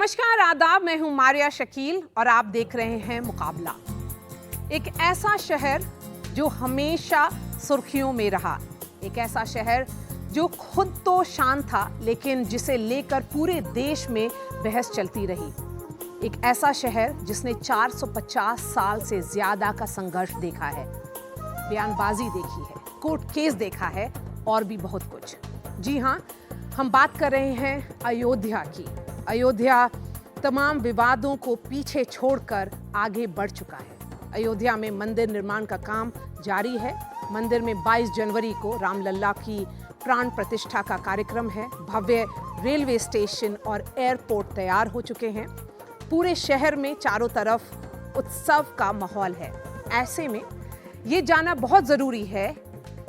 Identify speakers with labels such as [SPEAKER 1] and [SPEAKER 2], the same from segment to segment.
[SPEAKER 1] नमस्कार, आदाब। मैं हूं मारिया शकील और आप देख रहे हैं मुकाबला। एक ऐसा शहर जो हमेशा सुर्खियों में रहा, एक ऐसा शहर जो खुद तो शांत था लेकिन जिसे लेकर पूरे देश में बहस चलती रही, एक ऐसा शहर जिसने 450 साल से ज्यादा का संघर्ष देखा है, बयानबाजी देखी है, कोर्ट केस देखा है और भी बहुत कुछ। जी हां, हम बात कर रहे हैं अयोध्या की। अयोध्या तमाम विवादों को पीछे छोड़कर आगे बढ़ चुका है। अयोध्या में मंदिर निर्माण का काम जारी है। मंदिर में 22 जनवरी को रामलला की प्राण प्रतिष्ठा का कार्यक्रम है। भव्य रेलवे स्टेशन और एयरपोर्ट तैयार हो चुके हैं। पूरे शहर में चारों तरफ उत्सव का माहौल है। ऐसे में ये जानना बहुत जरूरी है,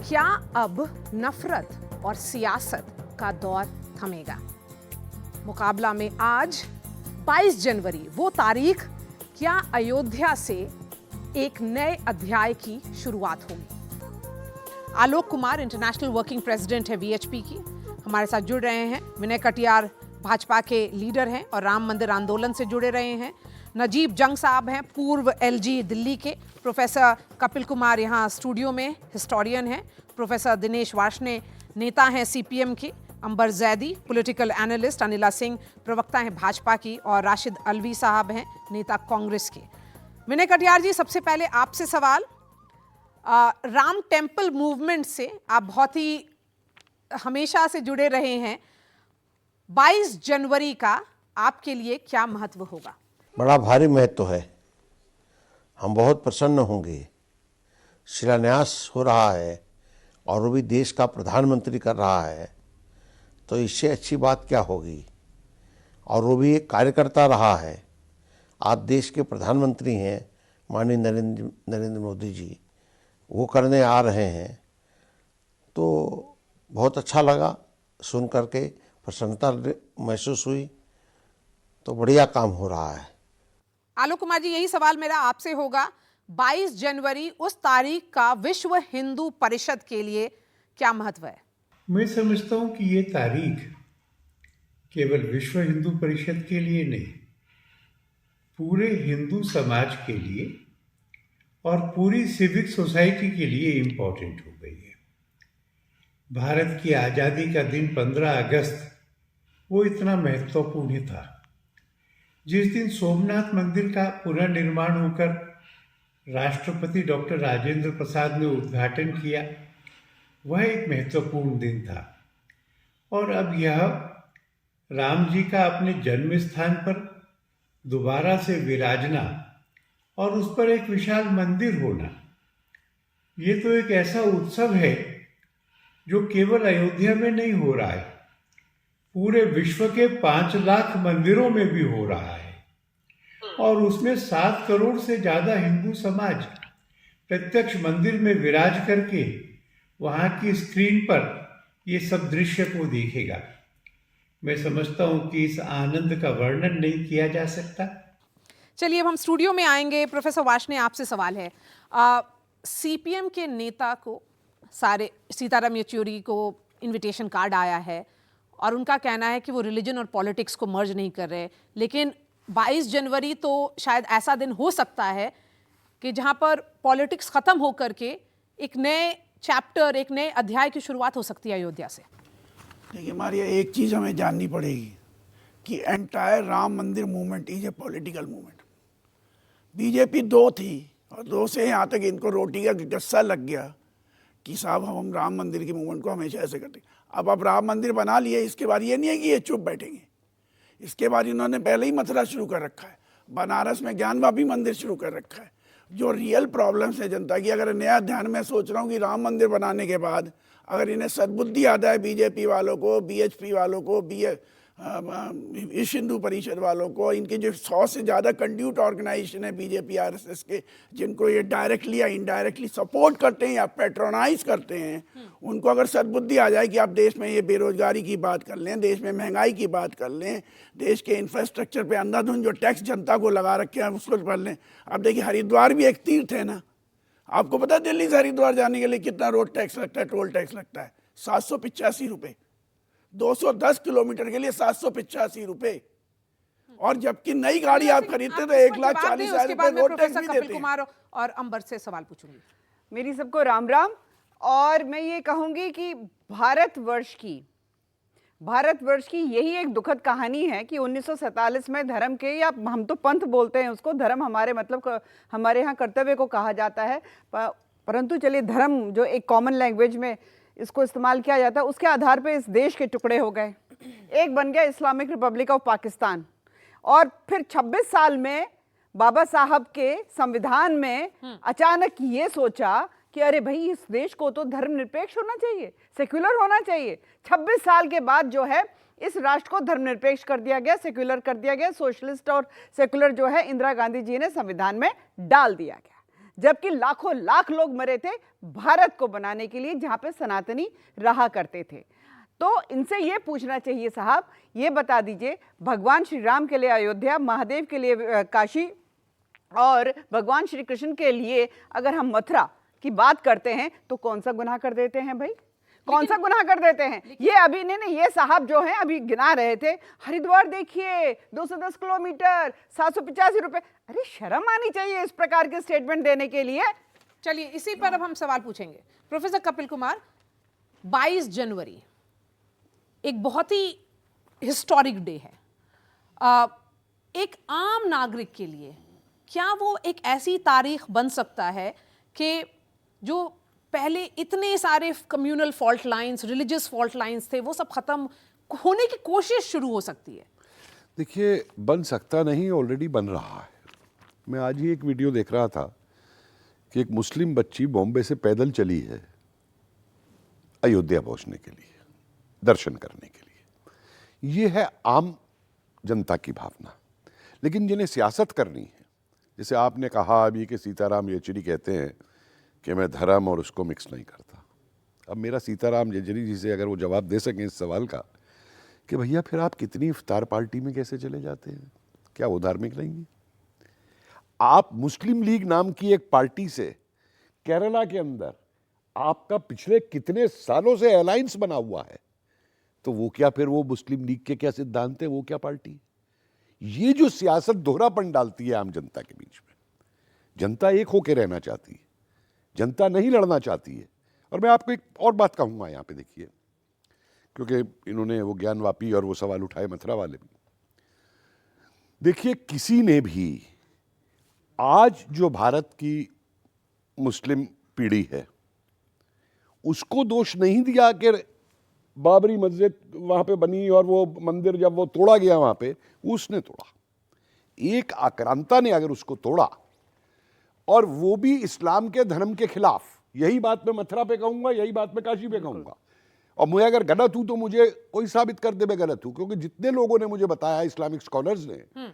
[SPEAKER 1] क्या अब नफरत और सियासत का दौर थमेगा? मुकाबला में आज 22 जनवरी, वो तारीख, क्या अयोध्या से एक नए अध्याय की शुरुआत होगी? Alok Kumar international working president है वीएचपी की, हमारे साथ जुड़ रहे हैं। विनय कटियार भाजपा के लीडर हैं और राम मंदिर आंदोलन से जुड़े रहे हैं। नजीब जंग साहब हैं, पूर्व एलजी दिल्ली के। प्रोफेसर कपिल कुमार यहाँ स्टूडियो में हिस्टोरियन हैं। प्रोफेसर दिनेश वार्ष्णेय नेता हैं सीपीएम के। अंबर जैदी पॉलिटिकल एनालिस्ट। अनिला सिंह प्रवक्ता हैं भाजपा की और राशिद अलवी साहब हैं नेता कांग्रेस के। विनय कटियार जी, सबसे पहले आपसे सवाल, राम टेम्पल मूवमेंट से आप बहुत ही हमेशा से जुड़े रहे हैं। 22 जनवरी का आपके लिए क्या महत्व होगा?
[SPEAKER 2] बड़ा भारी महत्व है। हम बहुत प्रसन्न होंगे। शिलान्यास हो रहा है और वो भी देश का प्रधानमंत्री कर रहा है, तो इससे अच्छी बात क्या होगी। और वो भी एक कार्यकर्ता रहा है। आज देश के प्रधानमंत्री हैं माननीय नरेंद्र मोदी जी, वो करने आ रहे हैं, तो बहुत अच्छा लगा सुन करके, प्रसन्नता महसूस हुई। तो बढ़िया काम हो रहा है।
[SPEAKER 1] आलोक कुमार जी, यही सवाल मेरा आपसे होगा। 22 जनवरी उस तारीख का विश्व हिंदू परिषद के लिए क्या महत्व है?
[SPEAKER 3] मैं समझता हूं कि ये तारीख केवल विश्व हिंदू परिषद के लिए नहीं, पूरे हिंदू समाज के लिए और पूरी सिविक सोसाइटी के लिए इम्पोर्टेंट हो गई है। भारत की आज़ादी का दिन 15 अगस्त वो इतना महत्वपूर्ण था। जिस दिन सोमनाथ मंदिर का पुनर्निर्माण होकर राष्ट्रपति डॉक्टर राजेंद्र प्रसाद ने उद्घाटन किया, वह एक महत्वपूर्ण दिन था। और अब यह राम जी का अपने जन्म स्थान पर दोबारा से विराजना और उस पर एक विशाल मंदिर होना, ये तो एक ऐसा उत्सव है जो केवल अयोध्या में नहीं हो रहा है, पूरे विश्व के 5 लाख मंदिरों में भी हो रहा है। और उसमें 7 करोड़ से ज्यादा हिंदू समाज प्रत्यक्ष मंदिर में विराज करके वहां की स्क्रीन पर ये सब दृश्य को देखेगा। मैं समझता हूं कि इस आनंद का वर्णन नहीं किया जा सकता।
[SPEAKER 1] चलिए, अब हम स्टूडियो में आएंगे। प्रोफेसर वार्ष्णेय, आपसे सवाल है। सीपीएम के नेता को, सारे सीताराम येचुरी को इनविटेशन कार्ड आया है और उनका कहना है कि वो रिलीजन और पॉलिटिक्स को मर्ज नहीं कर रहे, लेकिन 22 जनवरी तो शायद ऐसा दिन हो सकता है कि जहां पर पॉलिटिक्स खत्म होकर के एक नए चैप्टर, एक नए अध्याय की शुरुआत हो सकती है अयोध्या से।
[SPEAKER 4] देखिए मारिया, एक चीज़ हमें जाननी पड़ेगी कि एंटायर राम मंदिर movement is a political movement. BJP 2 थी और 2 से यहाँ तक इनको रोटी का गस्सा लग गया कि साहब हम राम मंदिर की मूवमेंट को हमेशा ऐसे करते। अब राम मंदिर बना लिए, इसके बाद ये नहीं है कि ये चुप बैठेंगे। इसके बाद इन्होंने पहले ही मथुरा शुरू कर रखा है, बनारस में ज्ञानवापी मंदिर शुरू कर रखा है। जो रियल प्रॉब्लम्स है जनता की, अगर नया ध्यान में सोच रहा हूँ कि राम मंदिर बनाने के बाद अगर इन्हें सद्बुद्धि आता है, बीजेपी वालों को, बीएचपी वालों को, विश्व हिंदू परिषद वालों को, इनके जो 100 से ज़्यादा कंड्यूट ऑर्गेनाइजेशन है बीजेपी आरएसएस के, जिनको ये डायरेक्टली या इनडायरेक्टली सपोर्ट करते हैं या पेट्रोनाइज करते हैं, उनको अगर सद्बुद्धि आ जाए कि आप देश में ये बेरोजगारी की बात कर लें, देश में महंगाई की बात कर लें, देश के इंफ्रास्ट्रक्चर पे अंधाधुंध जो टैक्स जनता को लगा रखे हैं उसको कर लें। अब देखिए, हरिद्वार भी एक तीर्थ है ना। आपको पता है दिल्ली से हरिद्वार जाने के लिए कितना रोड टैक्स लगता है, टोल टैक्स लगता है? 785 रुपये। 210 किलोमीटर के लिए 785 रुपये। और जबकि नई गाड़ी आप खरीदते तो 1,40,000 रुपए रोड टैक्स भी देते हैं।
[SPEAKER 1] कुमार और अंबर से सवाल पूछूंगी।
[SPEAKER 5] मेरी सबको राम राम। और मैं ये कहूंगी कि भारतवर्ष की यही एक दुखद कहानी है कि 1947 में धर्म के, या हम तो पंथ बोलते हैं उसको, धर्म हमारे मतलब हमारे यहाँ कर्तव्य को कहा जाता है, परंतु चलिए धर्म जो एक कॉमन लैंग्वेज में इसको इस्तेमाल किया जाता है, उसके आधार पे इस देश के टुकड़े हो गए। एक बन गया इस्लामिक रिपब्लिक ऑफ पाकिस्तान, और फिर 26 साल में बाबा साहब के संविधान में अचानक ये सोचा कि अरे भाई इस देश को तो धर्मनिरपेक्ष होना चाहिए, सेक्युलर होना चाहिए। 26 साल के बाद जो है इस राष्ट्र को धर्मनिरपेक्ष कर दिया गया, सेक्युलर कर दिया गया, सोशलिस्ट और सेक्युलर जो है इंदिरा गांधी जी ने संविधान में डाल दिया गया, जबकि लाखों लाख लोग मरे थे भारत को बनाने के लिए जहां पे सनातनी रहा करते थे। तो इनसे ये पूछना चाहिए साहब, ये बता दीजिए, भगवान श्री राम के लिए अयोध्या, महादेव के लिए काशी और भगवान श्री कृष्ण के लिए अगर हम मथुरा की बात करते हैं तो कौन सा गुनाह कर देते हैं भाई, कौन सा गुनाह कर देते हैं? ये अभी नहीं, ये साहब जो हैं अभी गिना रहे थे, हरिद्वार देखिए 210 किलोमीटर 785 रुपए। अरे शर्म आनी चाहिए इस प्रकार के स्टेटमेंट देने के लिए।
[SPEAKER 1] चलिए इसी पर अब हम सवाल पूछेंगे। प्रोफेसर कपिल कुमार, 22 जनवरी एक बहुत ही हिस्टोरिक डे है। एक आम नागरिक के लिए क्या वो एक ऐसी तारीख बन सकता है कि जो पहले इतने सारे communal fault lines, religious fault lines थे, वो सब खत्म होने की कोशिश शुरू हो सकती है?
[SPEAKER 6] देखिए, बन सकता नहीं, ऑलरेडी बन रहा है। मैं आज ही एक वीडियो देख रहा था कि एक मुस्लिम बच्ची बॉम्बे से पैदल चली है अयोध्या पहुंचने के लिए, दर्शन करने के लिए। ये है आम जनता की भावना। लेकिन जिन्हें सियासत करनी है, जैसे आपने कहा अभी कि सीताराम येचुरी कहते हैं कि मैं धर्म और उसको मिक्स नहीं करता। अब मेरा सीताराम येचुरी जी से अगर वो जवाब दे सकें इस सवाल का कि भैया फिर आप कितनी इफ्तार पार्टी में कैसे चले जाते हैं, क्या वो धार्मिक नहीं है? आप मुस्लिम लीग नाम की एक पार्टी से केरला के अंदर आपका पिछले कितने सालों से अलायंस बना हुआ है, तो वो क्या फिर वो मुस्लिम लीग के क्या सिद्धांत है, वो क्या पार्टी? ये जो सियासत दोहरापन डालती है आम जनता के बीच में, जनता एक होकर रहना चाहती है, जनता नहीं लड़ना चाहती है। और मैं आपको एक और बात कहूंगा यहाँ पे, देखिए, क्योंकि इन्होंने वो ज्ञानवापी और वो सवाल उठाए मथुरा वाले भी। देखिए, किसी ने भी आज जो भारत की मुस्लिम पीढ़ी है उसको दोष नहीं दिया कि बाबरी मस्जिद वहां पे बनी और वो मंदिर जब वो तोड़ा गया वहां पे, उसने तोड़ा। एक आक्रांता ने अगर उसको तोड़ा, और वो भी इस्लाम के धर्म के खिलाफ, यही बात मैं मथुरा पे कहूंगा, यही बात मैं काशी पे कहूंगा। और मैं अगर गलत हूं तो मुझे कोई साबित कर दे मैं गलत हूं, क्योंकि जितने लोगों ने मुझे बताया, इस्लामिक स्कॉलर्स ने,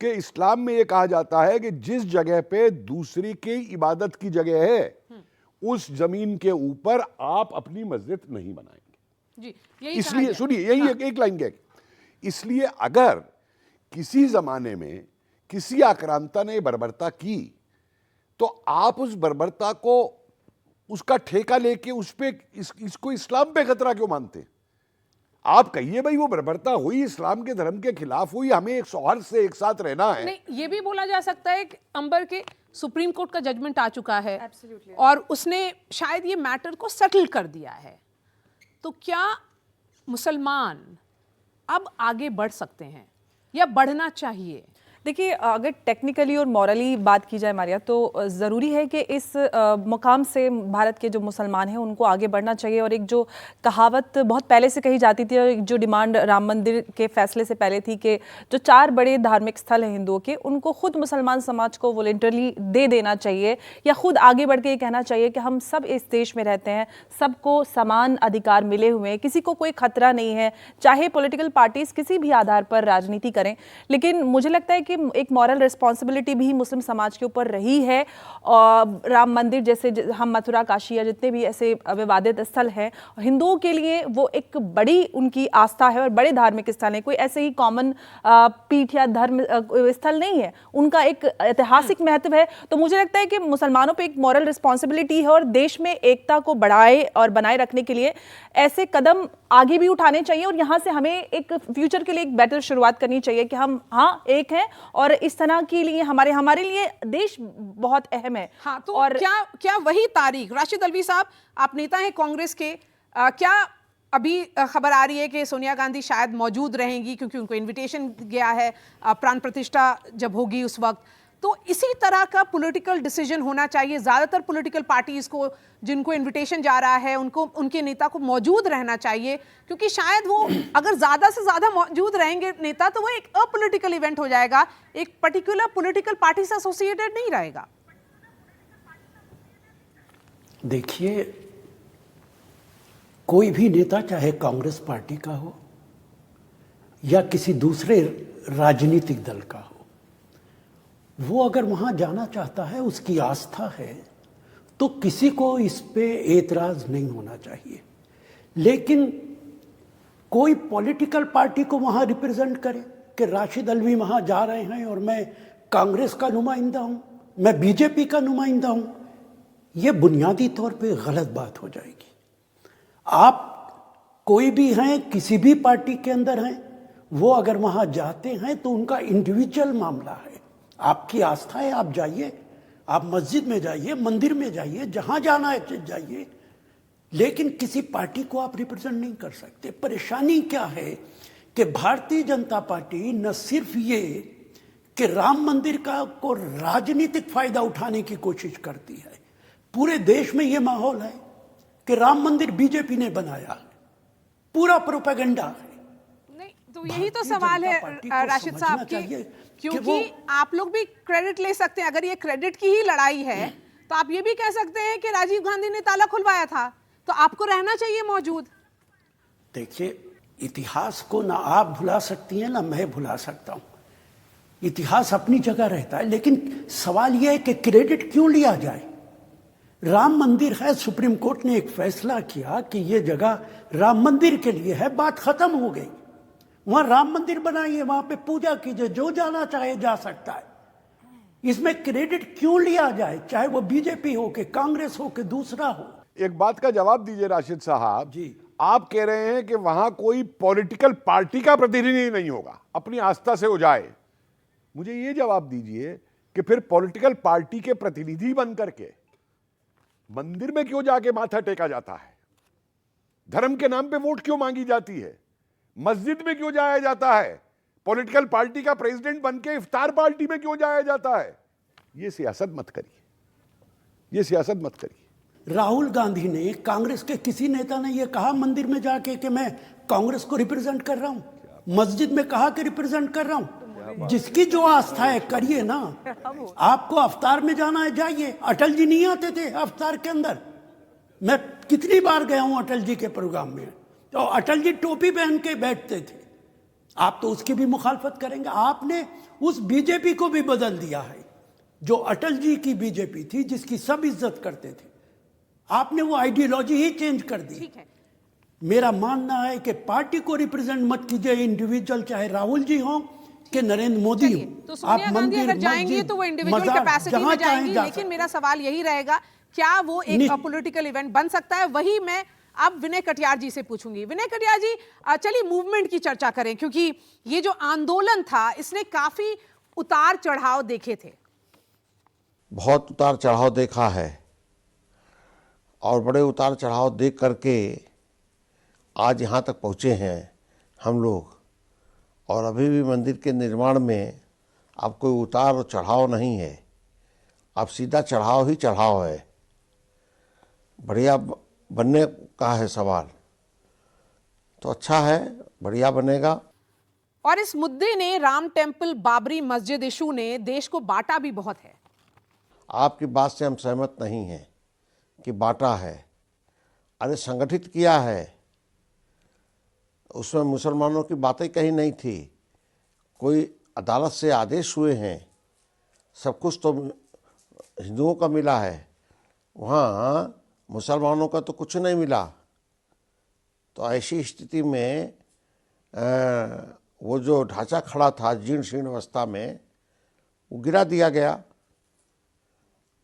[SPEAKER 6] कि इस्लाम में यह कहा जाता है कि जिस जगह पे दूसरी की इबादत की जगह है, उस जमीन के ऊपर आप अपनी मस्जिद नहीं बनाएंगे
[SPEAKER 1] जी। यही
[SPEAKER 6] इसलिए सुनिए, यही एक लाइन क्या, इसलिए अगर किसी जमाने में किसी आक्रांता ने बर्बरता की तो आप उस बर्बरता को, उसका ठेका लेके उस पे इसको इस्लाम पे खतरा क्यों मानते? आप कहिए भाई वो बर्बरता हुई, इस्लाम के धर्म के खिलाफ हुई, हमें एक सौहार्द से एक साथ रहना है।
[SPEAKER 1] नहीं, ये भी बोला जा सकता है कि अंबर के सुप्रीम कोर्ट का जजमेंट आ चुका है और उसने शायद ये मैटर को सेटल कर दिया है। तो क्या मुसलमान अब आगे बढ़ सकते हैं या बढ़ना चाहिए?
[SPEAKER 7] देखिए, अगर टेक्निकली और मॉरली बात की जाए मारिया, तो ज़रूरी है कि इस मुकाम से भारत के जो मुसलमान हैं उनको आगे बढ़ना चाहिए। और एक जो कहावत बहुत पहले से कही जाती थी, और एक जो डिमांड राम मंदिर के फैसले से पहले थी कि जो 4 बड़े धार्मिक स्थल हैं हिंदुओं के, उनको खुद मुसलमान समाज को वॉलंटरली दे देना चाहिए, या खुद आगे बढ़ के ये कहना चाहिए कि हम सब इस देश में रहते हैं, सबको समान अधिकार मिले हुए हैं, किसी को कोई खतरा नहीं है, चाहे पॉलिटिकल पार्टीज किसी भी आधार पर राजनीति करें। लेकिन मुझे लगता है कि एक मॉरल रिस्पॉन्सिबिलिटी भी मुस्लिम समाज के ऊपर रही है। और राम मंदिर जैसे हम मथुरा, काशी या जितने भी ऐसे विवादित स्थल हैं, हिंदुओं के लिए वो एक बड़ी उनकी आस्था है और बड़े धार्मिक स्थल है, कोई ऐसे ही कॉमन पीठ या धर्म स्थल नहीं है, उनका एक ऐतिहासिक महत्व है। तो मुझे लगता है कि मुसलमानों पर एक मॉरल रिस्पॉन्सिबिलिटी है, और देश में एकता को बढ़ाए और बनाए रखने के लिए ऐसे कदम आगे भी उठाने चाहिए और यहाँ से हमें एक फ्यूचर के लिए एक बेटर शुरुआत करनी चाहिए कि हम हाँ एक हैं और इस तरह के लिए हमारे लिए देश बहुत अहम है।
[SPEAKER 1] हाँ, तो
[SPEAKER 7] और
[SPEAKER 1] क्या वही तारीख, राशिद अल्वी साहब आप नेता हैं कांग्रेस के, क्या अभी खबर आ रही है कि सोनिया गांधी शायद मौजूद रहेंगी क्योंकि उनको इनविटेशन गया है प्राण प्रतिष्ठा जब होगी उस वक्त, तो इसी तरह का पॉलिटिकल डिसीजन होना चाहिए ज्यादातर पॉलिटिकल पार्टीज को, जिनको इनविटेशन जा रहा है उनको, उनके नेता को मौजूद रहना चाहिए, क्योंकि शायद वो अगर ज्यादा से ज्यादा मौजूद रहेंगे नेता तो वो एक अपॉलिटिकल इवेंट हो जाएगा, एक पर्टिकुलर पॉलिटिकल पार्टी से एसोसिएटेड नहीं रहेगा।
[SPEAKER 8] देखिए, कोई भी नेता चाहे कांग्रेस पार्टी का हो या किसी दूसरे राजनीतिक दल का हो, वो अगर वहां जाना चाहता है, उसकी आस्था है, तो किसी को इस पे एतराज नहीं होना चाहिए। लेकिन कोई पॉलिटिकल पार्टी को वहां रिप्रेजेंट करे कि राशिद अल्वी वहां जा रहे हैं और मैं कांग्रेस का नुमाइंदा हूं, मैं बीजेपी का नुमाइंदा हूं, यह बुनियादी तौर पे गलत बात हो जाएगी। आप कोई भी हैं, किसी भी पार्टी के अंदर हैं, वो अगर वहां जाते हैं तो उनका इंडिविजुअल मामला है, आपकी आस्था है, आप जाइए, आप मस्जिद में जाइए, मंदिर में जाइए, जहां जाना है जाइए, लेकिन किसी पार्टी को आप रिप्रेजेंट नहीं कर सकते। परेशानी क्या है कि भारतीय जनता पार्टी न सिर्फ ये कि राम मंदिर का को राजनीतिक फायदा उठाने की कोशिश करती है, पूरे देश में ये माहौल है कि राम मंदिर बीजेपी ने बनाया है, पूरा प्रोपेगेंडा है।
[SPEAKER 1] नहीं, तो यही तो सवाल है राशिद साहब की, क्योंकि आप लोग भी क्रेडिट ले सकते हैं, अगर ये क्रेडिट की ही लड़ाई है तो आप ये भी कह सकते हैं कि राजीव गांधी ने ताला खुलवाया था, तो आपको रहना चाहिए मौजूद।
[SPEAKER 8] देखिए, इतिहास को ना आप भुला सकती हैं ना मैं भुला सकता हूं, इतिहास अपनी जगह रहता है, लेकिन सवाल यह है कि क्रेडिट क्यों लिया जाए। राम मंदिर है, सुप्रीम कोर्ट ने एक फैसला किया कि यह जगह राम मंदिर के लिए है, बात खत्म हो गई। वहां राम मंदिर बनाइए, वहां पे पूजा कीजिए, जो जाना चाहे जा सकता है। इसमें क्रेडिट क्यों लिया जाए, चाहे वो बीजेपी हो कि कांग्रेस हो कि दूसरा हो।
[SPEAKER 6] एक बात का जवाब दीजिए राशिद साहब
[SPEAKER 8] जी,
[SPEAKER 6] आप कह रहे हैं कि वहां कोई पॉलिटिकल पार्टी का प्रतिनिधि नहीं होगा, अपनी आस्था से हो जाए। मुझे ये जवाब दीजिए कि फिर पॉलिटिकल पार्टी के प्रतिनिधि बन करके मंदिर में क्यों जाके माथा टेका जाता है, धर्म के नाम पे वोट क्यों मांगी जाती है, मस्जिद में क्यों जाया जाता है, पॉलिटिकल पार्टी का प्रेसिडेंट बनके इफ्तार पार्टी में क्यों जाया जाता है। ये सियासत मत करिए, ये सियासत मत करिए।
[SPEAKER 8] राहुल गांधी ने, कांग्रेस के किसी नेता ने यह कहा मंदिर में जाके कि मैं कांग्रेस को रिप्रेजेंट कर रहा हूं, मस्जिद में कहा कि रिप्रेजेंट कर रहा हूं। जिसकी जो आस्था है करिए ना। आपको अफ्तार में जाना है जाइए, अटल जी नहीं आते थे अफ्तार के अंदर, मैं कितनी बार गया हूं अटल जी के प्रोग्राम में, तो अटल जी टोपी पहन के बैठते थे। आप तो उसकी भी मुखालफत करेंगे। आपने उस बीजेपी को भी बदल दिया है जो अटल जी की बीजेपी थी, जिसकी सब इज्जत करते थे। आपने वो आइडियोलॉजी ही चेंज कर दी।
[SPEAKER 1] ठीक है,
[SPEAKER 8] मेरा मानना है कि पार्टी को रिप्रेजेंट मत कीजिए, इंडिविजुअल, चाहे राहुल जी हो कि नरेंद्र मोदी हो।
[SPEAKER 1] तो सोनिया गांधी अगर जाएंगी तो वो इंडिविजुअल कैपेसिटी में जाएंगी, लेकिन मेरा सवाल यही रहेगा, क्या वो एक पॉलिटिकल इवेंट बन सकता है। वही मैं अब विनय कटियार जी से पूछूंगी। विनय कटियार जी, चलिए मूवमेंट की चर्चा करें, क्योंकि ये जो आंदोलन था इसने काफी उतार चढ़ाव देखे थे।
[SPEAKER 2] बहुत उतार चढ़ाव देखा है, और बड़े उतार चढ़ाव देख करके आज यहाँ तक पहुँचे हैं हम लोग। और अभी भी मंदिर के निर्माण में अब कोई उतार और चढ़ाव नहीं है, अब सीधा चढ़ाव ही चढ़ाव है। बढ़िया बनने का है सवाल, तो अच्छा है, बढ़िया बनेगा।
[SPEAKER 1] और इस मुद्दे ने, राम टेम्पल बाबरी मस्जिद इशू ने देश को बांटा भी बहुत है।
[SPEAKER 2] आपकी बात से हम सहमत नहीं हैं कि बांटा है। अरे संगठित किया है, उसमें मुसलमानों की बातें कहीं नहीं थी, कोई अदालत से आदेश हुए हैं, सब कुछ तो हिंदुओं का मिला है, वहाँ मुसलमानों का तो कुछ नहीं मिला। तो ऐसी स्थिति में वो जो ढांचा खड़ा था जीर्ण शीर्ण अवस्था में, वो गिरा दिया गया।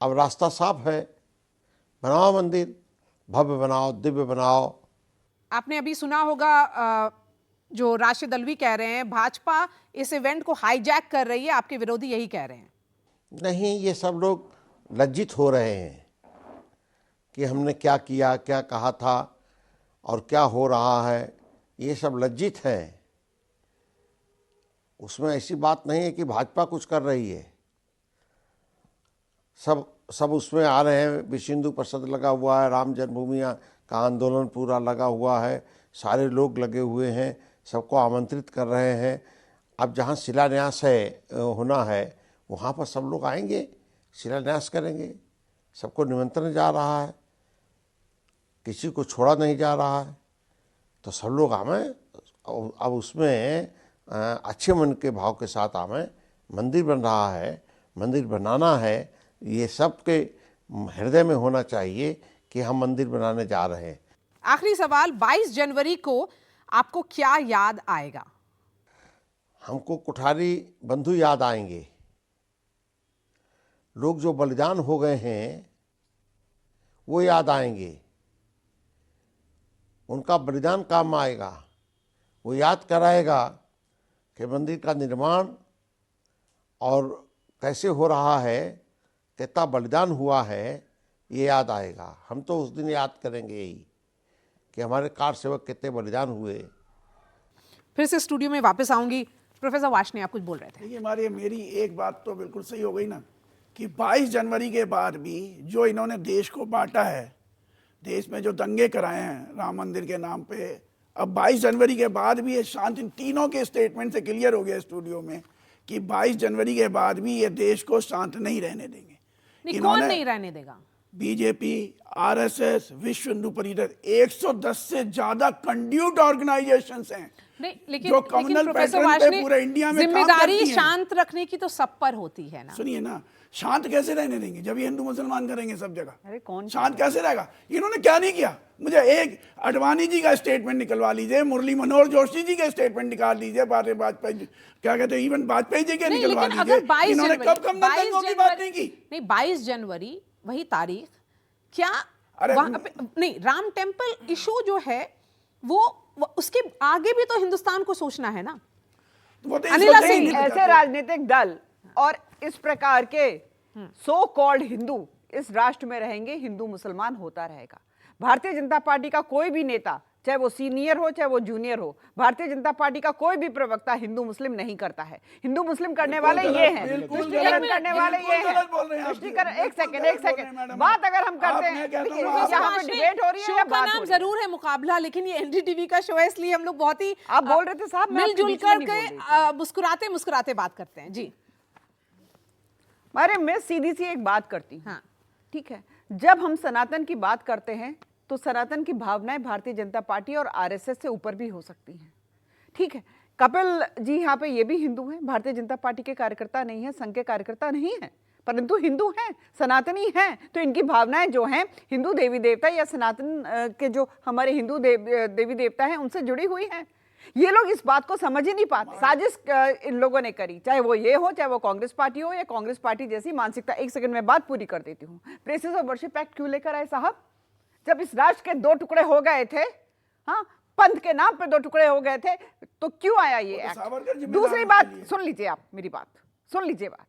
[SPEAKER 2] अब रास्ता साफ है, बनाओ मंदिर, भव्य बनाओ, दिव्य बनाओ।
[SPEAKER 1] आपने अभी सुना होगा जो राशिद अल्वी कह रहे हैं भाजपा इस इवेंट को हाईजैक कर रही है, आपके विरोधी यही कह रहे हैं।
[SPEAKER 2] नहीं, ये सब लोग लज्जित हो रहे हैं कि हमने क्या किया, क्या कहा था और क्या हो रहा है। ये सब लज्जित हैं। उसमें ऐसी बात नहीं है कि भाजपा कुछ कर रही है। सब उसमें आ रहे हैं। विश्व हिंदू परिषद लगा हुआ है, राम जन्मभूमि का आंदोलन पूरा लगा हुआ है, सारे लोग लगे हुए हैं, सबको आमंत्रित कर रहे हैं। अब जहाँ शिलान्यास होना है वहाँ पर सब लोग आएंगे, शिलान्यास करेंगे। सबको निमंत्रण जा रहा है, किसी को छोड़ा नहीं जा रहा है, तो सब लोग आवें। अब उसमें अच्छे मन के भाव के साथ आवें। मंदिर बन रहा है, मंदिर बनाना है, ये सबके हृदय में होना चाहिए कि हम मंदिर बनाने जा रहे हैं।
[SPEAKER 1] आखिरी सवाल, 22 जनवरी को आपको क्या याद आएगा?
[SPEAKER 2] हमको कुठारी बंधु याद आएंगे। लोग जो बलिदान हो गए हैं वो याद आएंगे। उनका बलिदान काम आएगा। वो याद कराएगा कि मंदिर का निर्माण और कैसे हो रहा है, कितना बलिदान हुआ है, ये याद आएगा। हम तो उस दिन याद करेंगे ही कि हमारे कार सेवक कितने बलिदान हुए।
[SPEAKER 1] फिर से स्टूडियो में वापस आऊंगी। प्रोफेसर वार्ष्णेय, आप कुछ बोल रहे थे।
[SPEAKER 4] देखिए मेरी एक बात तो बिल्कुल सही हो गई ना कि 22 जनवरी के बाद भी जो इन्होंने देश को बांटा है, देश में जो दंगे कराए हैं राम मंदिर के नाम पे, अब 22 जनवरी के बाद भी ये शांत, इन तीनों के स्टेटमेंट से क्लियर हो गया स्टूडियो में कि 22 जनवरी के बाद भी ये देश को शांत नहीं रहने देंगे।
[SPEAKER 1] नहीं, कौन नहीं रहने देगा?
[SPEAKER 4] बीजेपी, आरएसएस, विश्व हिंदू परिषद, 110 से ज्यादा कंड्यूट ऑर्गेनाइजेशंस हैं
[SPEAKER 1] नहीं, लेकिन
[SPEAKER 4] जो कम्युनल
[SPEAKER 1] प्रोफेसर
[SPEAKER 4] पैटर्न पे
[SPEAKER 1] वार्ष्णेय,
[SPEAKER 4] पूरे इंडिया में काम
[SPEAKER 1] जिम्मेदारी
[SPEAKER 4] करती हैं।
[SPEAKER 1] शांत रखने की तो सब पर होती है ना।
[SPEAKER 4] सुनिए ना, शांत कैसे रहने देंगे जब ये हिंदू मुसलमान करेंगे सब जगह?
[SPEAKER 5] अरे कौन
[SPEAKER 4] शांत कैसे रहेगा? इन्होंने क्या नहीं किया? मुझे एक अडवाणी जी का स्टेटमेंट निकलवा लीजिए, मुरली मनोहर जोशी जी के स्टेटमेंट निकाल लीजिए, वाजपेयी क्या कहते हैं, इवन वाजपेयी जी के
[SPEAKER 1] नहीं,
[SPEAKER 4] निकलवा
[SPEAKER 1] लेकिन अगर
[SPEAKER 4] लीजिए।
[SPEAKER 1] 22
[SPEAKER 4] इन्होंने
[SPEAKER 1] जनवरी,
[SPEAKER 4] कब कम दंगों की बात नहीं की?
[SPEAKER 1] नहीं, 22 जनवरी वही तारीख, क्या
[SPEAKER 4] अरे
[SPEAKER 1] वहां पे नहीं, राम टेम्पल इशू जो है वो उसके आगे भी तो हिंदुस्तान को सोचना है ना।
[SPEAKER 4] वो तो
[SPEAKER 1] अनिला
[SPEAKER 4] इसको
[SPEAKER 1] सिंह,
[SPEAKER 4] नहीं
[SPEAKER 5] ऐसे
[SPEAKER 4] चाहते।
[SPEAKER 5] राजनीतिक दल और इस प्रकार के सो कॉल्ड हिंदू इस राष्ट्र में रहेंगे, हिंदू मुसलमान होता रहेगा। भारतीय जनता पार्टी का कोई भी नेता, चाहे वो सीनियर हो चाहे वो जूनियर हो, भारतीय जनता पार्टी का कोई भी प्रवक्ता हिंदू मुस्लिम नहीं करता है। हिंदू मुस्लिम करने वाले ये हैं, तुष्टीकरण करने वाले ये हैं, तुष्टीकरण। एक सेकंड, बात अगर हम करते हैं, देखिए, यहाँ पे डिबेट हो रही है
[SPEAKER 1] शो
[SPEAKER 5] या
[SPEAKER 1] का
[SPEAKER 5] बात
[SPEAKER 1] नाम
[SPEAKER 5] हो रही है?
[SPEAKER 1] जरूर है मुकाबला, लेकिन ये एनडीटीवी का शो है, इसलिए हम लोग बहुत ही
[SPEAKER 5] आप बोल रहे थे साहब, मैं आपके
[SPEAKER 1] मिलजुल
[SPEAKER 5] बीच में नहीं
[SPEAKER 1] कर
[SPEAKER 5] बोल
[SPEAKER 1] के मुस्कुराते मुस्कुराते बात करते हैं। जी
[SPEAKER 5] अरे मैं सीधी सी एक बात करती हूँ,
[SPEAKER 1] हाँ।
[SPEAKER 5] ठीक है, जब हम सनातन की बात करते हैं तो सनातन की भावनाएं भारतीय जनता पार्टी और आरएसएस से ऊपर भी हो सकती हैं, ठीक है। कपिल जी यहाँ पे ये भी हिंदू हैं, भारतीय जनता पार्टी के कार्यकर्ता नहीं है, संघ के कार्यकर्ता नहीं है, परंतु हिंदू हैं, सनातनी हैं, तो इनकी भावनाएं जो हैं हिंदू देवी देवता या सनातन के जो हमारे हिंदू देवी देवता हैं उनसे जुड़ी हुई हैं। ये लोग इस बात को समझ ही नहीं पाते। साजिश इन लोगों ने करी, चाहे वो ये हो, चाहे वो कांग्रेस पार्टी हो या कांग्रेस पार्टी जैसी मानसिकता। एक सेकंड में बात पूरी कर देती हूँ। प्लेसेस ऑफ वर्शिप एक्ट क्यों लेकर आए साहब? जब इस राष्ट्र के 2 टुकड़े हो गए थे, हाँ, पंथ के नाम पे 2 टुकड़े हो गए थे, तो क्यों आया ये एक्ट? दूसरी बात सुन लीजिए, आप मेरी बात सुन लीजिए। बात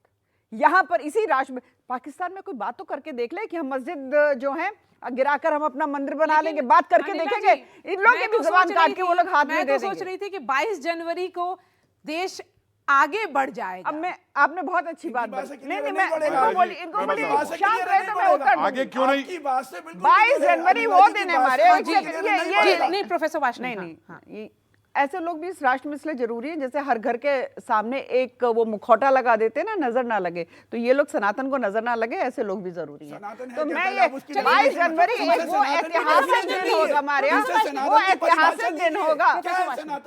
[SPEAKER 5] यहाँ पर इसी राष्ट्र में, पाकिस्तान में कोई बात तो करके देख ले कि हम मस्जिद जो है गिराकर हम अपना मंदिर बना लेंगे, बात करके देखेंगे। इन लोगों की भी जुबान काट के वो लोग हाथ में दे देंगे।
[SPEAKER 1] मैं सोच रही थी कि 22 जनवरी को देश आगे बढ़ जाएगा।
[SPEAKER 5] अब मैं, आपने बहुत अच्छी बात बोली। नहीं, मैं इनको बोली शांत रहे तो मैं उत्तर
[SPEAKER 6] आगे क्यों नहीं?
[SPEAKER 5] 22 जनवरी वो दिन है हमारे।
[SPEAKER 1] नहीं प्रोफेसर वार्ष्णेय,
[SPEAKER 5] नहीं, ऐसे लोग भी इस राष्ट्र में इसलिए जरूरी है, जैसे हर घर के सामने एक वो मुखौटा लगा देते हैं ना, नजर ना लगे, तो ये लोग सनातन को नजर ना लगे, ऐसे लोग भी जरूरी है। तो मैं ये 22 जनवरी वो ऐतिहासिक दिन होगा हमारे यहाँ, वो ऐतिहासिक दिन होगा।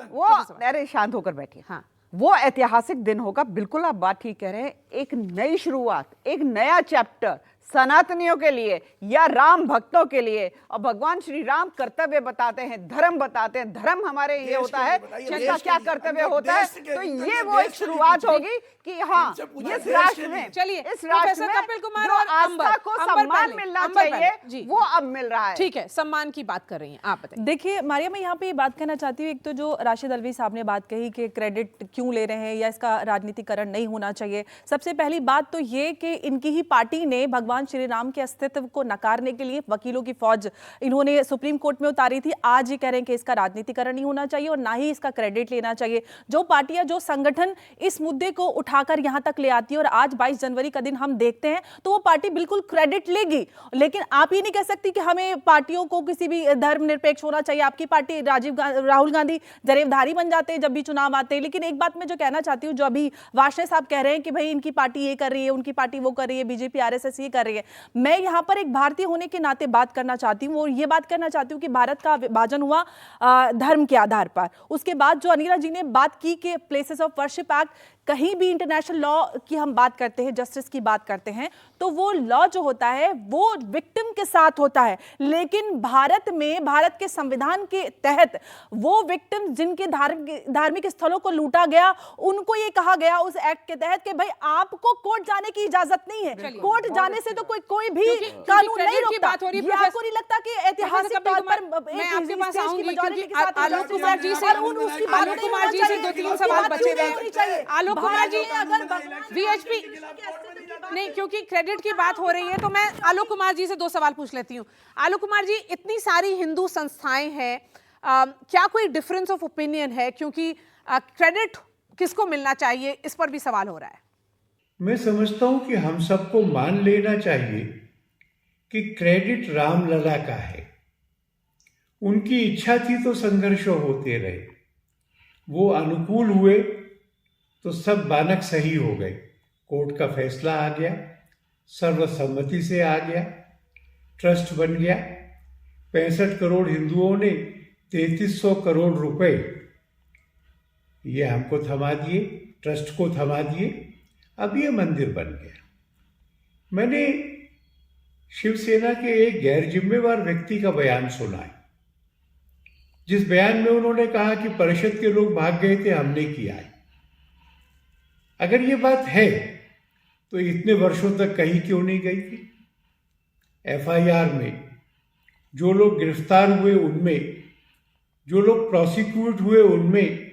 [SPEAKER 5] वो, अरे शांत होकर बैठिए। हाँ, वो ऐतिहासिक दिन होगा, बिल्कुल आप बात ठीक कह रहे हैं। एक नई शुरुआत, एक नया चैप्टर सनातनियों के लिए या राम भक्तों के लिए। और भगवान श्री राम कर्तव्य बताते हैं, धर्म बताते हैं। धर्म हमारे ये होता है कि इसका क्या कर्तव्य होता है। तो ये वो एक शुरुआत होगी कि हाँ, इस राष्ट्र में,
[SPEAKER 1] चलिए,
[SPEAKER 5] इस राष्ट्र में
[SPEAKER 1] कपिल कुमार
[SPEAKER 5] जो
[SPEAKER 1] और
[SPEAKER 5] आस्था को सम्मान मिलना चाहिए वो अब मिल रहा है।
[SPEAKER 1] ठीक है, सम्मान की बात कर रही हैं आप, बताइए।
[SPEAKER 7] देखिए मारिया, मैं यहाँ पे ये बात कहना चाहती हूँ, एक तो जो राशिद अल्वी साहब ने बात कही कि क्रेडिट क्यों ले रहे हैं या इसका राजनीतिकरण नहीं होना चाहिए। सबसे पहली बात तो ये कि इनकी ही पार्टी ने भगवान श्री राम के अस्तित्व को नकारने के लिए वकीलों की फौज इन्होंने सुप्रीम कोर्ट में उतारी थी। आज ये कह रहे हैं कि इसका राजनीतिकरण नहीं होना चाहिए और ना ही इसका क्रेडिट लेना चाहिए। जो पार्टियां, जो संगठन इस मुद्दे को उठाकर यहाँ तक ले आती है और आज 22 जनवरी का दिन हम देखते हैं तो वो पार्टी बिल्कुल क्रेडिट लेगी। लेकिन आप ये नहीं कह सकती कि हमें पार्टियों को किसी भी धर्मनिरपेक्ष होना चाहिए। आपकी पार्टी राहुल गांधी जरेबधारी बन जाते हैं जब भी चुनाव आते हैं। लेकिन एक बात मैं जो कहना चाहती हूँ, जो अभी वार्ष्णेय साहब कह रहे हैं कि भाई इनकी पार्टी ये कर रही है, उनकी पार्टी वो कर रही है, बीजेपी आरएसएस ये कर रही है, मैं यहाँ पर एक भारतीय होने के नाते बात करना चाहती हूँ और ये बात करना चाहती हूँ कि भारत का विभाजन हुआ धर्म के आधार पर। उसके बाद जो अनिला जी ने बात की कि प्लेसेस ऑफ वर्शिप एक्ट, कहीं भी इंटरनेशनल लॉ की हम बात करते हैं, जस्टिस की बात करते हैं, तो वो लॉ जो होता है वो विक्टिम के साथ होता है। लेकिन भारत में, भारत के संविधान के तहत वो विक्टिम जिनके धार्मिक स्थलों को लूटा गया, उनको ये कहा गया उस एक्ट के तहत कि भाई आपको कोर्ट जाने की इजाजत नहीं है। कोर्ट जाने से तो कोई भी कानून नहीं रोकता। ये आपको नहीं लगता कि ऐतिहासिक तौर पर
[SPEAKER 1] मैं आपके पास आऊंगी क्योंकि आलोक कुमार जी से 2-3 सवाल बचे रहे। आलोक कुमार जी, अगर वीएचपी नहीं, क्योंकि क्रेडिट की बात हो रही है तो मैं आलोक कुमार जी से 2 सवाल पूछ लेती हूँ। आलोक कुमार जी, इतनी सारी हिंदू संस्थाएं हैं, क्या कोई डिफरेंस ऑफ ओपिनियन है? क्योंकि क्रेडिट किसको मिलना चाहिए, इस पर भी सवाल हो रहा है।
[SPEAKER 3] मैं समझता हूं कि हम सबको मान लेना चाहिए कि क्रेडिट रामलला का है। उनकी इच्छा थी तो संघर्ष होते रहे, वो अनुकूल हुए तो सब बानक सही हो गए। कोर्ट का फैसला आ गया, सर्वसम्मति से आ गया, ट्रस्ट बन गया। 65 करोड़ हिंदुओं ने 3300 करोड़ रुपए ये हमको थमा दिए, ट्रस्ट को थमा दिए। अब ये मंदिर बन गया। मैंने शिवसेना के एक गैर जिम्मेवार व्यक्ति का बयान सुना है, जिस बयान में उन्होंने कहा कि परिषद के लोग भाग गए थे, हमने किया है। अगर ये बात है तो इतने वर्षों तक कहीं क्यों नहीं गई थी? एफआईआर में जो लोग गिरफ्तार हुए उनमें, जो लोग प्रोसिक्यूट हुए उनमें,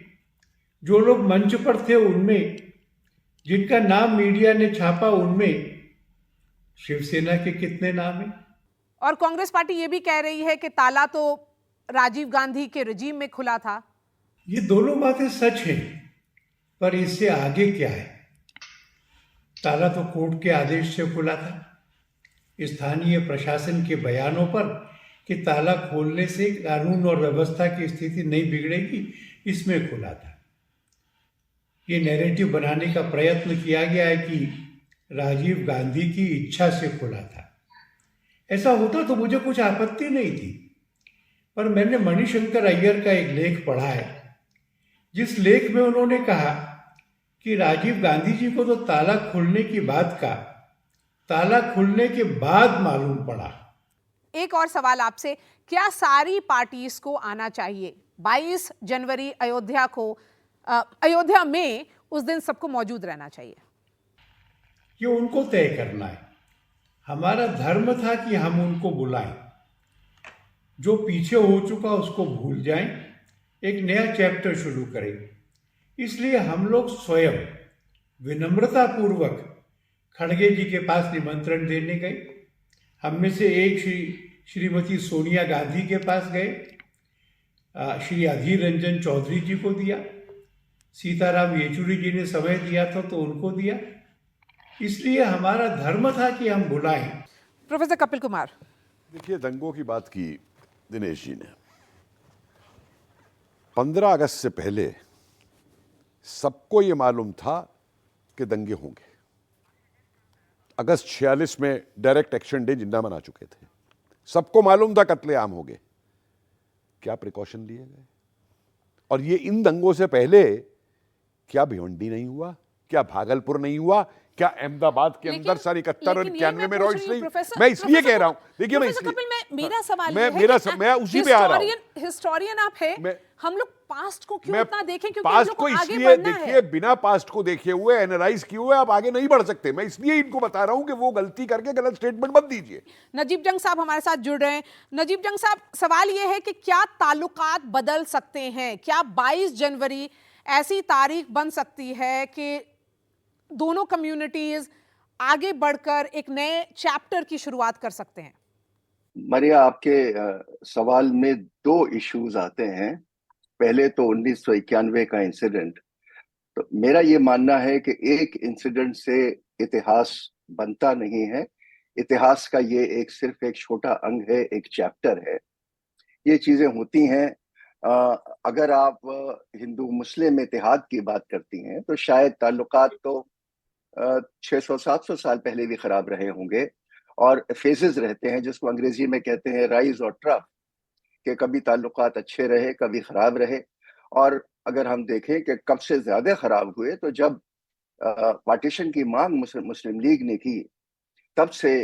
[SPEAKER 3] जो लोग मंच पर थे उनमें, जिनका नाम मीडिया ने छापा उनमें शिवसेना के कितने नाम हैं?
[SPEAKER 1] और कांग्रेस पार्टी ये भी कह रही है कि ताला तो राजीव गांधी के रजीम में खुला था।
[SPEAKER 3] ये दोनों बातें सच हैं, पर इससे आगे क्या है? ताला तो कोर्ट के आदेश से खुला था। स्थानीय प्रशासन के बयानों पर कि ताला खोलने से कानून और व्यवस्था की स्थिति नहीं बिगड़ेगी, इसमें खुला था। ये नैरेटिव बनाने का प्रयत्न किया गया है कि राजीव गांधी की इच्छा से खुला था। ऐसा होता तो मुझे कुछ आपत्ति नहीं थी, पर मैंने मणिशंकर अय्यर का एक लेख पढ़ा है, जिस लेख में उन्होंने कहा कि राजीव गांधी जी को तो ताला खुलने की बात का ताला खुलने के बाद मालूम पड़ा।
[SPEAKER 1] एक और सवाल आपसे, क्या सारी पार्टीज को आना चाहिए 22 जनवरी अयोध्या में? उस दिन सबको मौजूद रहना चाहिए?
[SPEAKER 3] ये उनको तय करना है। हमारा धर्म था कि हम उनको बुलाएं, जो पीछे हो चुका उसको भूल जाएं, एक नया चैप्टर शुरू करें। इसलिए हम लोग स्वयं विनम्रता पूर्वक खड़गे जी के पास निमंत्रण देने गए। हम में से एक श्रीमती सोनिया गांधी के पास गए, श्री अधीर रंजन चौधरी जी को दिया, सीताराम येचुरी जी ने समय दिया था तो उनको दिया। इसलिए हमारा धर्म था कि हम बुलाएं।
[SPEAKER 1] प्रोफेसर कपिल कुमार,
[SPEAKER 6] देखिए, दंगों की बात की दिनेश जी ने। 15 अगस्त से पहले सबको ये मालूम था कि दंगे होंगे। अगस्त 46 में डायरेक्ट एक्शन डे जिन्ना मना चुके थे, सबको मालूम था कत्लेआम होंगे। क्या प्रिकॉशन लिए गए? और ये इन दंगों से पहले क्या भिवंडी नहीं हुआ, क्या भागलपुर नहीं हुआ, क्या अहमदाबाद के अंदर सन 71 और 91 में रॉयट्स नहीं? मैं इसलिए कह रहा हूं, देखिए मैं इसलिए
[SPEAKER 1] मेरा सवाल
[SPEAKER 6] मैं
[SPEAKER 1] ये है
[SPEAKER 6] मेरा
[SPEAKER 1] कि
[SPEAKER 6] मैं उसी पे आ रहा हूं।
[SPEAKER 1] हिस्टोरियन आप है, हम लोग पास्ट को क्यों
[SPEAKER 6] मैं
[SPEAKER 1] इतना देखें, क्योंकि हम
[SPEAKER 6] पास्ट
[SPEAKER 1] लोग
[SPEAKER 6] को
[SPEAKER 1] को आगे
[SPEAKER 6] इसलिए
[SPEAKER 1] बढ़ना
[SPEAKER 6] देखिए,
[SPEAKER 1] है।
[SPEAKER 6] बिना पास्ट को देखे हुए, एनालाइज किए हुए आप आगे नहीं बढ़ सकते। मैं इसलिए इनको बता रहा हूं कि वो गलती करके गलत स्टेटमेंट मत दीजिए।
[SPEAKER 1] नजीब जंग साहब हमारे साथ जुड़ रहे हैं। नजीब जंग साहब, सवाल यह है कि क्या ताल्लुकात बदल सकते हैं? क्या 22 जनवरी ऐसी तारीख बन सकती है कि दोनों कम्युनिटीज आगे बढ़कर एक नए चैप्टर की शुरुआत कर सकते हैं?
[SPEAKER 9] मरिया, आपके सवाल में दो इश्यूज आते हैं। पहले तो 1991 का इंसिडेंट। तो मेरा ये मानना है कि एक इंसिडेंट से इतिहास बनता नहीं है। इतिहास का ये सिर्फ एक छोटा अंग है, एक चैप्टर है। ये चीजें होती हैं। अगर आप हिंदू मुस्लिम इतिहाद की बात करती हैं तो शायद ताल्लुकात तो 600-700 साल पहले भी खराब रहे होंगे। और फेजेस रहते हैं जिसको अंग्रेजी में कहते हैं राइज और ट्रफ, कि कभी ताल्लुकात अच्छे रहे, कभी खराब रहे। और अगर हम देखें कि कब से ज्यादा खराब हुए, तो जब पार्टीशन की मांग मुस्लिम लीग ने की, तब से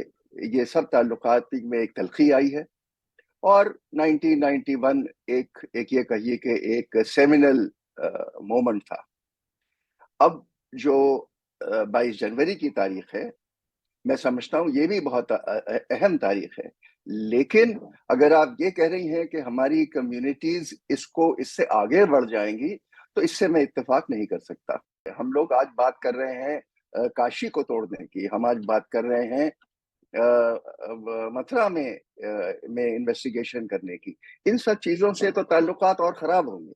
[SPEAKER 9] ये सब ताल्लुकात में एक तलखी आई है। और 1991 एक ये कहिए कि एक सेमिनल मोमेंट था। अब जो 22 जनवरी की तारीख है, मैं समझता हूँ ये भी बहुत अहम तारीख है। लेकिन अगर आप ये कह रही हैं कि हमारी कम्युनिटीज इससे आगे बढ़ जाएंगी, तो इससे मैं इत्तेफाक नहीं कर सकता। हम लोग आज बात कर रहे हैं काशी को तोड़ने की, हम आज बात कर रहे हैं मथुरा में इन्वेस्टिगेशन करने की। इन सब चीजों से तो ताल्लुकात और खराब होंगे।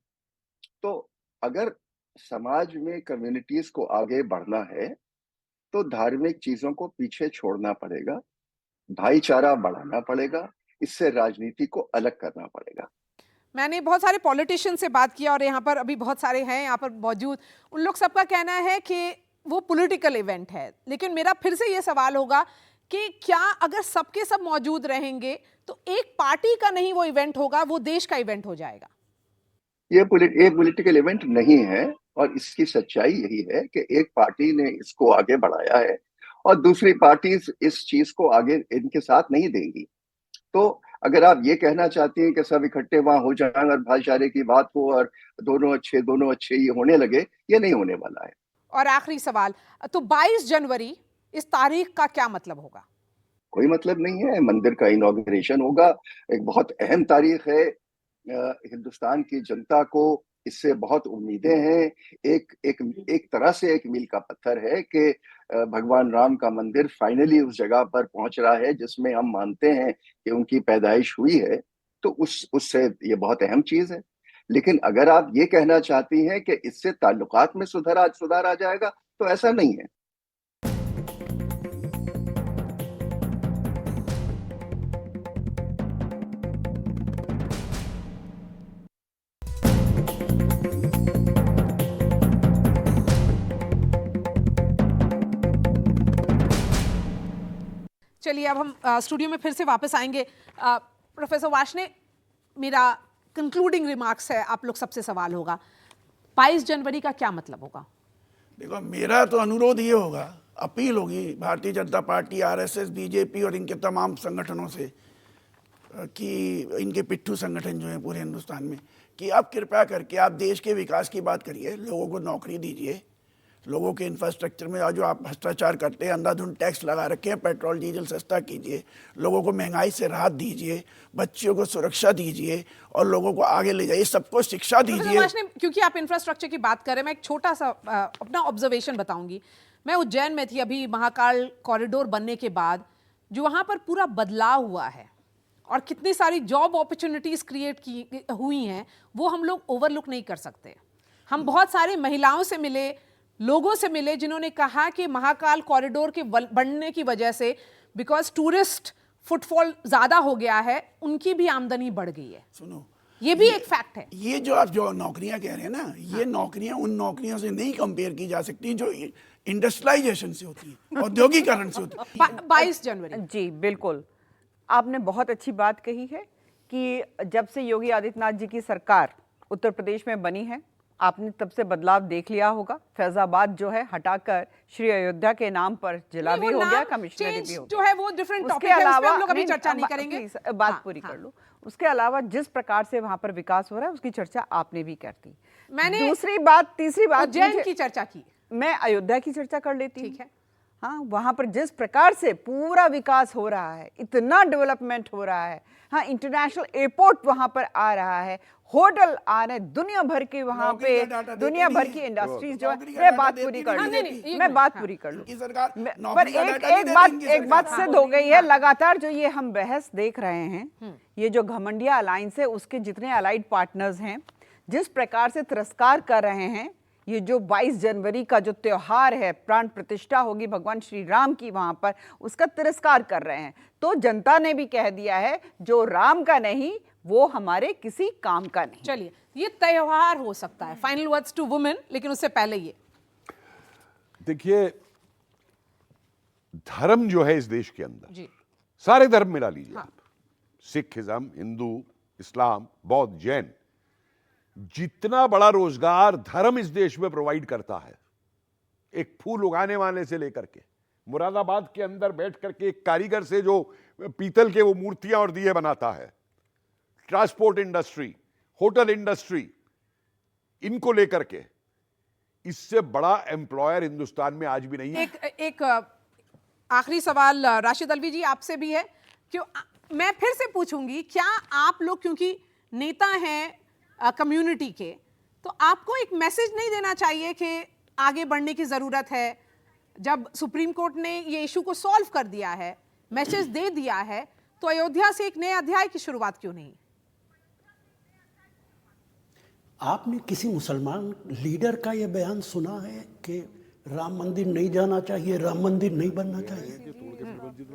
[SPEAKER 9] तो अगर समाज में कम्युनिटीज को आगे बढ़ना है, तो धार्मिक चीजों को पीछे छोड़ना पड़ेगा, भाईचारा बढ़ाना पड़ेगा, इससे राजनीति को अलग करना पड़ेगा।
[SPEAKER 1] मैंने बहुत सारे पॉलिटिशियन से बात किया और यहाँ पर अभी बहुत सारे हैं यहाँ पर मौजूद। उन लोग सबका कहना है कि वो पॉलिटिकल इवेंट है। लेकिन मेरा फिर से ये सवाल होगा कि क्या अगर सबके सब मौजूद रहेंगे तो एक पार्टी का नहीं वो इवेंट होगा, वो देश का इवेंट हो जाएगा?
[SPEAKER 9] ये पॉलिटिकल इवेंट नहीं है, और इसकी सच्चाई यही है कि एक पार्टी ने इसको आगे बढ़ाया है और दूसरी पार्टी इस चीज को आगे इनके साथ नहीं देंगी। तो अगर आप ये कहना चाहती हैं कि सब इकट्ठे वहां हो जाएं और भाईचारे की बात हो और दोनों अच्छे ये होने लगे, ये नहीं होने वाला है।
[SPEAKER 1] और आखिरी सवाल, तो 22 जनवरी इस तारीख का क्या मतलब होगा?
[SPEAKER 9] कोई मतलब नहीं है। मंदिर का इनॉग्रेशन होगा, एक बहुत अहम तारीख है। हिंदुस्तान की जनता को इससे बहुत उम्मीदें हैं। एक तरह से एक मील का पत्थर है कि भगवान राम का मंदिर फाइनली उस जगह पर पहुंच रहा है जिसमें हम मानते हैं कि उनकी पैदाइश हुई है। तो उससे ये बहुत अहम चीज है। लेकिन अगर आप ये कहना चाहती हैं कि इससे ताल्लुकात में सुधार आ जाएगा, तो ऐसा नहीं है।
[SPEAKER 1] चलिए अब हम स्टूडियो में फिर से वापस आएंगे। प्रोफेसर वार्ष्णेय, मेरा कंक्लूडिंग रिमार्क्स है, आप लोग सबसे सवाल होगा, 22 जनवरी का क्या मतलब होगा?
[SPEAKER 4] देखो, मेरा तो अनुरोध ये होगा, अपील होगी Bharatiya Janata party, RSS, BJP और इनके तमाम संगठनों से, कि इनके पिट्ठू संगठन जो हैं पूरे हिंदुस्तान में, कि आप कृपया करके आप देश के विकास की बात करिए, लोगों को नौकरी दीजिए, लोगों के इंफ्रास्ट्रक्चर में जो आप भ्रष्टाचार करते हैं, अंधाधुंध टैक्स लगा रखे हैं, पेट्रोल डीजल सस्ता कीजिए, लोगों को महंगाई से राहत दीजिए, बच्चियों को सुरक्षा दीजिए और लोगों को आगे ले जाइए, सबको शिक्षा दीजिए।
[SPEAKER 1] क्योंकि आप इंफ्रास्ट्रक्चर की बात करें, मैं एक छोटा सा अपना ऑब्जर्वेशन बताऊंगी। मैं उज्जैन में थी अभी, महाकाल कॉरिडोर बनने के बाद जो वहाँ पर पूरा बदलाव हुआ है और कितनी सारी जॉब अपॉर्चुनिटीज क्रिएट की हुई हैं, वो हम लोग ओवरलुक नहीं कर सकते। हम बहुत सारे महिलाओं से मिले, लोगों से मिले, जिन्होंने कहा कि महाकाल कॉरिडोर के बनने की वजह से, बिकॉज टूरिस्ट फुटफॉल ज्यादा हो गया है, उनकी भी आमदनी बढ़ गई है।
[SPEAKER 4] सुनो,
[SPEAKER 1] ये भी एक फैक्ट है।
[SPEAKER 4] ये जो आप जो नौकरियां कह रहे हैं ना, ये नौकरियां उन नौकरियों से नहीं कंपेयर की जा सकती जो इंडस्ट्रियलाइजेशन से होती है, औद्योगिकरण से होती है।
[SPEAKER 1] 22 जनवरी,
[SPEAKER 5] जी बिल्कुल, आपने बहुत अच्छी बात कही है कि जब से योगी आदित्यनाथ जी की सरकार उत्तर प्रदेश में बनी है, आपने तब से बदलाव देख लिया होगा। फैजाबाद जो है हटाकर श्री अयोध्या के नाम पर जिला भी हो गया, कमिश्नरी भी हो
[SPEAKER 1] जो है वो डिफरेंट
[SPEAKER 5] उसके
[SPEAKER 1] टॉपिक है, उस पे
[SPEAKER 5] अलावा
[SPEAKER 1] हम लोग अभी
[SPEAKER 5] नहीं,
[SPEAKER 1] चर्चा नहीं
[SPEAKER 5] अब
[SPEAKER 1] करेंगे।
[SPEAKER 5] प्लीज बात
[SPEAKER 1] हाँ,
[SPEAKER 5] पूरी
[SPEAKER 1] हाँ।
[SPEAKER 5] कर लूं। उसके अलावा जिस प्रकार से वहां पर विकास हो रहा है उसकी चर्चा आपने भी कर दी।
[SPEAKER 1] मैंने
[SPEAKER 5] दूसरी बात, तीसरी बात,
[SPEAKER 1] उज्जैन की चर्चा की,
[SPEAKER 5] मैं अयोध्या की चर्चा कर लेती हूँ।
[SPEAKER 1] ठीक है।
[SPEAKER 5] हाँ, वहां पर जिस प्रकार से पूरा विकास हो रहा है, इतना डेवलपमेंट हो रहा है, हाँ, इंटरनेशनल एयरपोर्ट वहां पर आ रहा है, होटल आ रहे, दुनिया भर के वहां पे दुनिया भर की इंडस्ट्रीज जो है, मैं बात पूरी कर लूं, मैं बात पूरी कर लूं। पर एक बात सिद्ध हो गई है, लगातार जो ये हम बहस देख रहे हैं, ये जो घमंडिया अलायंस है उसके जितने अलाइड पार्टनर्स हैं, जिस प्रकार से तिरस्कार कर रहे हैं, ये जो 22 जनवरी का जो त्योहार है, प्राण प्रतिष्ठा होगी भगवान श्री राम की वहां पर, उसका तिरस्कार कर रहे हैं। तो जनता ने भी कह दिया है जो राम का नहीं वो हमारे किसी काम का नहीं।
[SPEAKER 1] चलिए, ये त्योहार हो सकता है, फाइनल वर्ड्स टू वुमेन, लेकिन उससे पहले ये
[SPEAKER 6] देखिए, धर्म जो है इस देश के अंदर,
[SPEAKER 1] जी,
[SPEAKER 6] सारे धर्म मिला लीजिए
[SPEAKER 1] हाँ।
[SPEAKER 6] आप, सिखिज्म, हिंदू, इस्लाम, बौद्ध, जैन, जितना बड़ा रोजगार धर्म इस देश में प्रोवाइड करता है, एक फूल उगाने वाले से लेकर के मुरादाबाद के अंदर बैठ करके एक कारीगर से जो पीतल के वो मूर्तियां और दिए बनाता है, ट्रांसपोर्ट इंडस्ट्री, होटल इंडस्ट्री, इनको लेकर के इससे बड़ा एम्प्लॉयर हिंदुस्तान में आज भी नहीं है।
[SPEAKER 1] एक आखिरी सवाल राशिद अलवी जी आपसे भी है, क्यों मैं फिर से पूछूंगी, क्या आप लोग क्योंकि नेता हैं कम्युनिटी के, तो आपको एक मैसेज नहीं देना चाहिए कि आगे बढ़ने की जरूरत है? जब सुप्रीम कोर्ट ने ये इशू को सॉल्व कर दिया है, मैसेज दे दिया है, तो अयोध्या से एक नए अध्याय की शुरुआत क्यों नहीं?
[SPEAKER 8] आपने किसी मुसलमान लीडर का यह बयान सुना है कि राम मंदिर नहीं जाना चाहिए, राम मंदिर नहीं बनना चाहिए?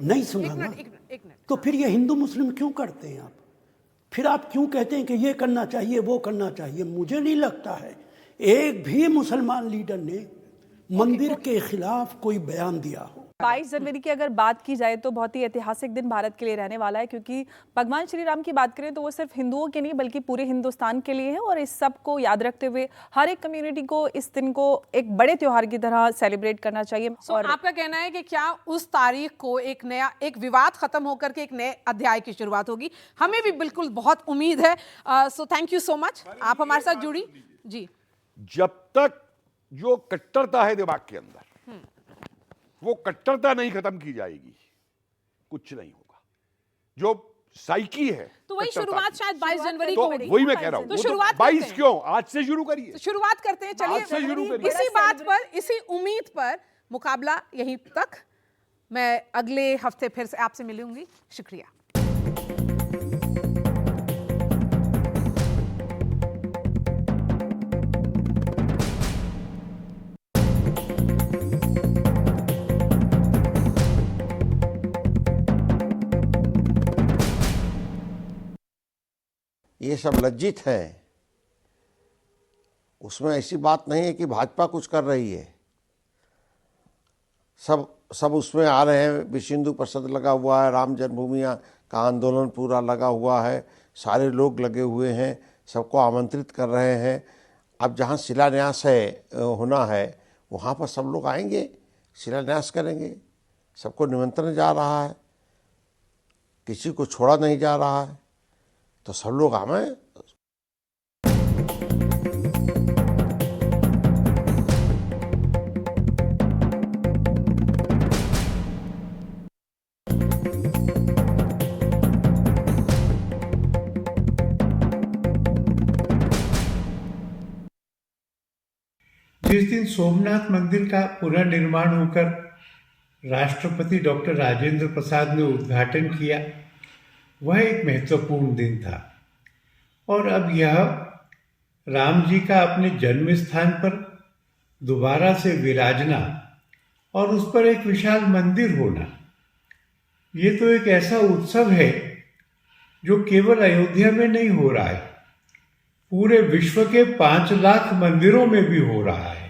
[SPEAKER 8] नहीं सुना ना।
[SPEAKER 1] एक मिनट,
[SPEAKER 8] तो फिर ये हिंदू मुस्लिम क्यों करते हैं आप? फिर आप क्यों कहते हैं कि ये करना चाहिए, वो करना चाहिए? मुझे नहीं लगता है एक भी मुसलमान लीडर ने मंदिर के खिलाफ कोई बयान दिया हो।
[SPEAKER 7] 22 जनवरी की अगर बात की जाए तो बहुत ही ऐतिहासिक दिन भारत के लिए रहने वाला है, क्योंकि भगवान श्री राम की बात करें तो वो सिर्फ हिंदुओं के नहीं बल्कि पूरे हिंदुस्तान के लिए है। और इस सब को याद रखते हुए हर एक कम्युनिटी को इस दिन को एक बड़े त्योहार की तरह सेलिब्रेट करना चाहिए।
[SPEAKER 1] और आपका कहना है कि क्या उस तारीख को एक विवाद खत्म होकर के एक नए अध्याय की शुरुआत होगी? हमें भी बिल्कुल बहुत उम्मीद है। So thank you so much, आप हमारे साथ जुड़ी। जी,
[SPEAKER 6] जब तक जो कट्टरता है दिमाग के अंदर, वो कट्टरता नहीं खत्म की जाएगी, कुछ नहीं होगा। जो साइकी है,
[SPEAKER 1] तो वही शुरुआत शायद 22 जनवरी
[SPEAKER 6] तो
[SPEAKER 1] को होगी।
[SPEAKER 6] वही मैं कह रहा हूं।
[SPEAKER 1] तो शुरुआत
[SPEAKER 6] 22 क्यों, आज से शुरू करिए।
[SPEAKER 1] तो शुरुआत करते हैं,
[SPEAKER 6] आज से शुरू
[SPEAKER 1] चलिए।
[SPEAKER 6] करिए।
[SPEAKER 1] इसी बात पर, इसी उम्मीद पर मुकाबला यहीं तक। मैं अगले हफ्ते फिर से आपसे मिलूंगी। शुक्रिया।
[SPEAKER 2] ये सब लज्जित हैं। उसमें ऐसी बात नहीं है कि भाजपा कुछ कर रही है। सब उसमें आ रहे हैं। विश्व हिंदू परिषद लगा हुआ है, राम जन्मभूमि का आंदोलन पूरा लगा हुआ है, सारे लोग लगे हुए हैं, सबको आमंत्रित कर रहे हैं। अब जहाँ शिलान्यास होना है वहाँ पर सब लोग आएंगे, शिलान्यास करेंगे। सबको निमंत्रण जा रहा है, किसी को छोड़ा नहीं जा रहा है, तो सब लोग आए।
[SPEAKER 3] जिस दिन सोमनाथ मंदिर का पुनर्निर्माण होकर राष्ट्रपति डॉक्टर राजेंद्र प्रसाद ने उद्घाटन किया, वह एक महत्वपूर्ण दिन था। और अब यह राम जी का अपने जन्म स्थान पर दोबारा से विराजना और उस पर एक विशाल मंदिर होना, ये तो एक ऐसा उत्सव है जो केवल अयोध्या में नहीं हो रहा है, पूरे विश्व के 5 लाख मंदिरों में भी हो रहा है।